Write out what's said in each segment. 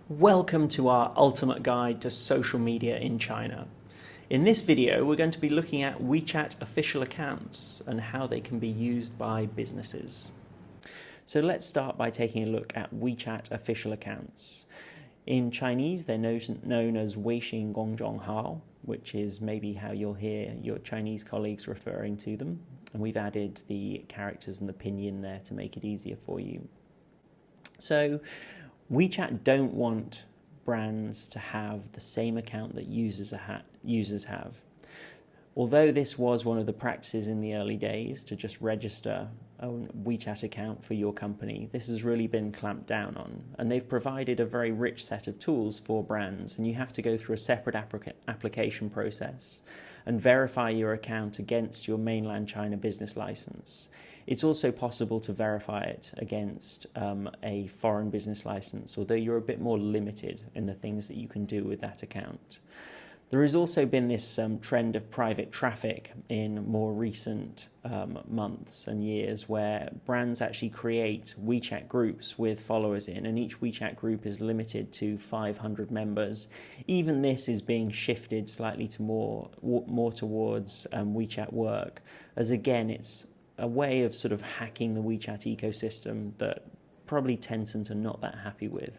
Welcome to our ultimate guide to social media in China. In this video, we're going to be looking at WeChat official accounts and how they can be used by businesses. So let's start by taking a look at WeChat official accounts. In Chinese, they're known as Weixin Gongzhonghao, which is maybe how you'll hear your Chinese colleagues referring to them. And we've added the characters and the pinyin there to make it easier for you. So WeChat don't want brands to have the same account that users have. Although this was one of the practices in the early days to just register a WeChat account for your company, this has really been clamped down on. And they've provided a very rich set of tools for brands, and you have to go through a separate application process and verify your account against your mainland China business license. It's also possible to verify it against a foreign business license, although you're a bit more limited in the things that you can do with that account. There has also been this trend of private traffic in more recent months and years where brands actually create WeChat groups with followers in, and each WeChat group is limited to 500 members. Even this is being shifted slightly to more towards WeChat Work, as again it's a way of sort of hacking the WeChat ecosystem that probably Tencent are not that happy with.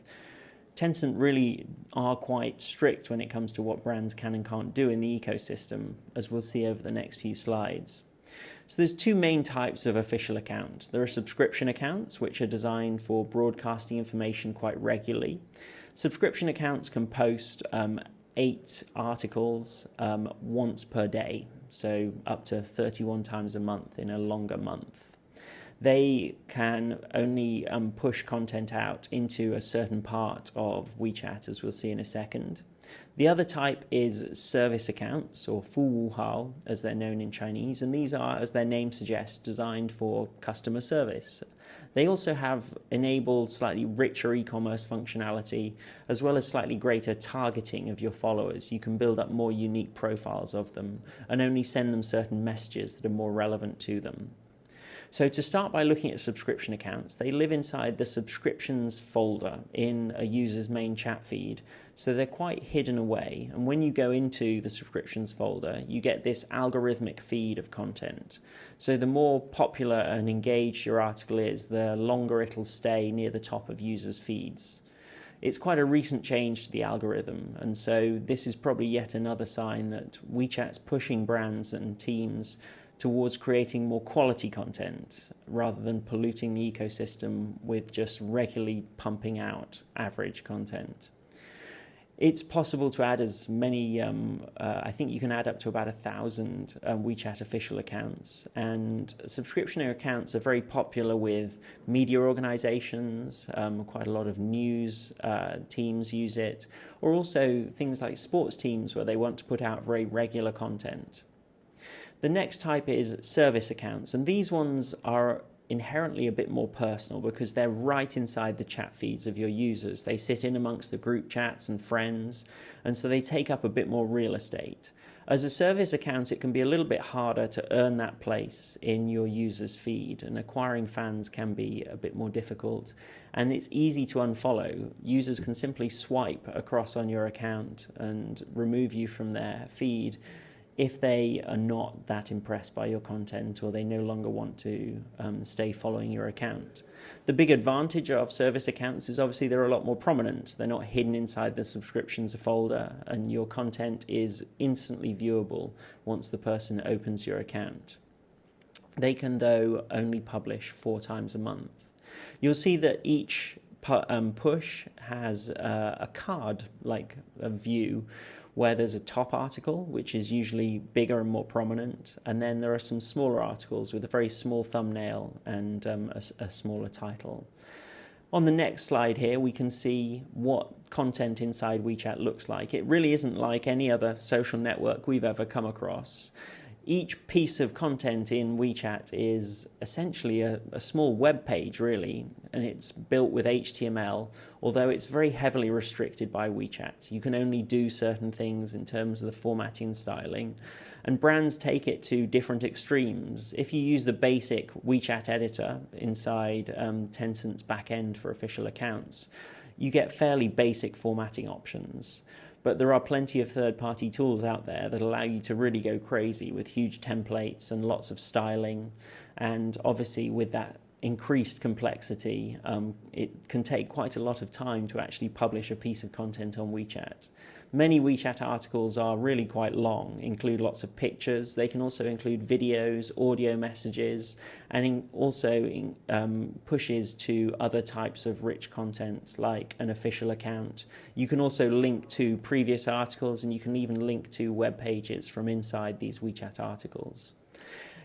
Tencent really are quite strict when it comes to what brands can and can't do in the ecosystem, as we'll see over the next few slides. So there's two main types of official accounts. There are subscription accounts, which are designed for broadcasting information quite regularly. Subscription accounts can post 8 articles once per day, so up to 31 times a month in a longer month. They can only push content out into a certain part of WeChat, as we'll see in a second. The other type is service accounts, or 服务号, as they're known in Chinese, and these are, as their name suggests, designed for customer service. They also have enabled slightly richer e-commerce functionality, as well as slightly greater targeting of your followers. You can build up more unique profiles of them and only send them certain messages that are more relevant to them. So to start by looking at subscription accounts, they live inside the subscriptions folder in a user's main chat feed. So they're quite hidden away. And when you go into the subscriptions folder, you get this algorithmic feed of content. So the more popular and engaged your article is, the longer it'll stay near the top of users' feeds. It's quite a recent change to the algorithm, and so this is probably yet another sign that WeChat's pushing brands and teams towards creating more quality content rather than polluting the ecosystem with just regularly pumping out average content. It's possible to add as many, I think you can add up to about 1,000 WeChat official accounts, and subscription accounts are very popular with media organizations. Quite a lot of news teams use it, or also things like sports teams where they want to put out very regular content. The next type is service accounts, and these ones are inherently a bit more personal because they're right inside the chat feeds of your users. They sit in amongst the group chats and friends, and so they take up a bit more real estate. As a service account, it can be a little bit harder to earn that place in your user's feed, and acquiring fans can be a bit more difficult, and it's easy to unfollow. Users can simply swipe across on your account and remove you from their feed if they are not that impressed by your content or they no longer want to stay following your account. The big advantage of service accounts is obviously they're a lot more prominent. They're not hidden inside the subscriptions folder, and your content is instantly viewable once the person opens your account. They can, though, only publish 4 times a month. You'll see that each push has a card, like a view, where there's a top article, which is usually bigger and more prominent, and then there are some smaller articles with a very small thumbnail and a smaller title. On the next slide here, we can see what content inside WeChat looks like. It really isn't like any other social network we've ever come across. Each piece of content in WeChat is essentially a small web page, really, and it's built with HTML, although it's very heavily restricted by WeChat. You can only do certain things in terms of the formatting and styling, and brands take it to different extremes. If you use the basic WeChat editor inside Tencent's backend for official accounts, you get fairly basic formatting options. But there are plenty of third-party tools out there that allow you to really go crazy with huge templates and lots of styling. And obviously with that increased complexity, it can take quite a lot of time to actually publish a piece of content on WeChat. Many WeChat articles are really quite long, include lots of pictures. They can also include videos, audio messages, and also pushes to other types of rich content like an official account. You can also link to previous articles, and you can even link to web pages from inside these WeChat articles.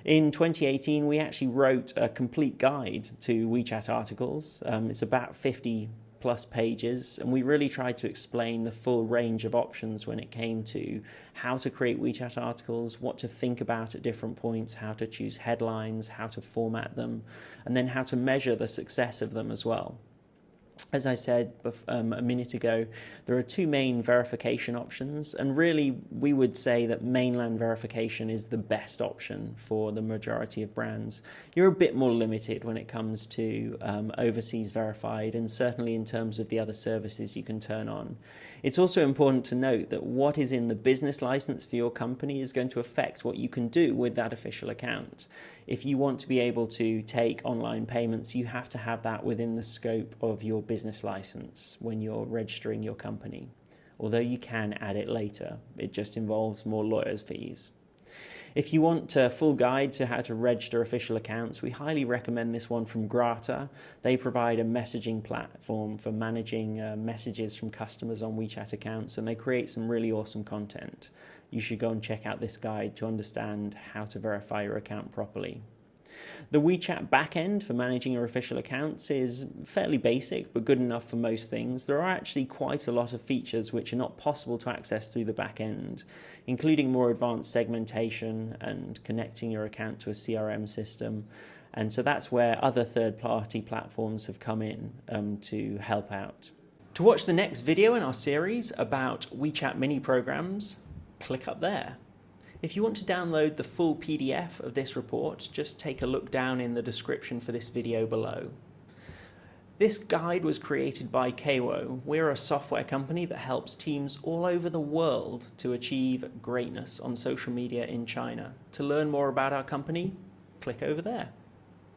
In 2018, we actually wrote a complete guide to WeChat articles. It's about 50 plus pages, and we really tried to explain the full range of options when it came to how to create WeChat articles, what to think about at different points, how to choose headlines, how to format them, and then how to measure the success of them as well. As I said a minute ago, there are two main verification options, and really we would say that mainland verification is the best option for the majority of brands. You're a bit more limited when it comes to overseas verified, and certainly in terms of the other services you can turn on. It's also important to note that what is in the business license for your company is going to affect what you can do with that official account. If you want to be able to take online payments, you have to have that within the scope of your business license when you're registering your company. Although you can add it later, it just involves more lawyers' fees. If you want a full guide to how to register official accounts, we highly recommend this one from Grata. They provide a messaging platform for managing messages from customers on WeChat accounts, and they create some really awesome content. You should go and check out this guide to understand how to verify your account properly. The WeChat backend for managing your official accounts is fairly basic, but good enough for most things. There are actually quite a lot of features which are not possible to access through the backend, including more advanced segmentation and connecting your account to a CRM system. And so that's where other third-party platforms have come in to help out. To watch the next video in our series about WeChat mini programs, click up there. If you want to download the full PDF of this report, just take a look down in the description for this video below. This guide was created by KAWO. We're a software company that helps teams all over the world to achieve greatness on social media in China. To learn more about our company, click over there.